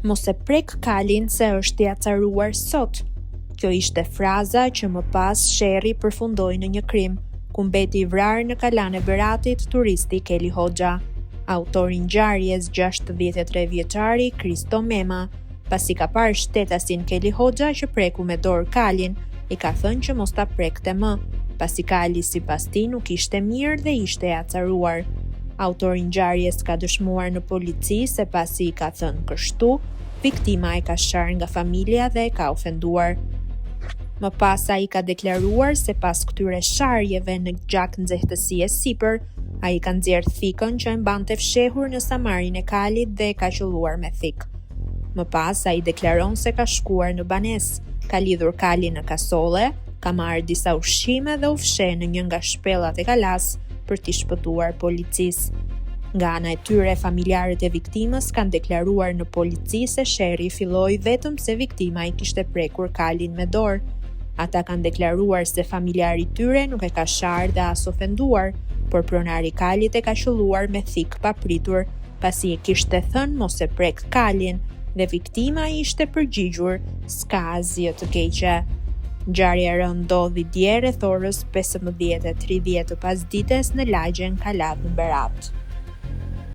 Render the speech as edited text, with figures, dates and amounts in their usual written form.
Mos e prek kalin se është i acaruar sot. Kjo ishte fraza që më pas sherri përfundoi në një krim, ku mbeti i vrarë në Kalan e Beratit turisti Keli Hoxha. Autori i ngjarjes 63 vjeçari Kristo Mema, pasi ka parë shtetasin Keli Hoxha që preku me dorë kalin, i ka thënë që mos ta prekte më, pasi kali sipas tij nuk ishte mirë dhe ishte i acaruar. Autori i ngjarjes ka dëshmuar në polici se pasi i ka thënë kështu, viktima e ka sharë nga familja dhe e ka ofenduar. Më pas ai ka deklaruar se pas këtyre sharjeve në gjak nxehtësi e sipër, ai ka nxjerrë thikën që e mbante fshehur në samarin e kalit dhe e ka qelluar me thikë. Më pas ai deklaron se ka shkuar në banesë, ka lidhur kalin në kasolle, ka marrë disa ushqime dhe u fsheh në një nga shpellat e kalas për t'i shpëtuar policisë. Nga ana e tyre, familjarët e viktimës kanë deklaruar në polici se sherri filloi vetëm se viktima i kishte prekur kalin me dorë. Ata kanë deklaruar se familjari i tyre nuk e ka sharë dhe as ofenduar, por pronari i kalit e ka qelluar me thikë papritur, pasi e kishte thënë mos e prek kalin dhe viktima i ishte përgjigjur s'ka asgjë të keqe. Ngjarja e rëndë ndodhi dje rreth orës 15:30 të pasdites në lagjen Kalan në Berat.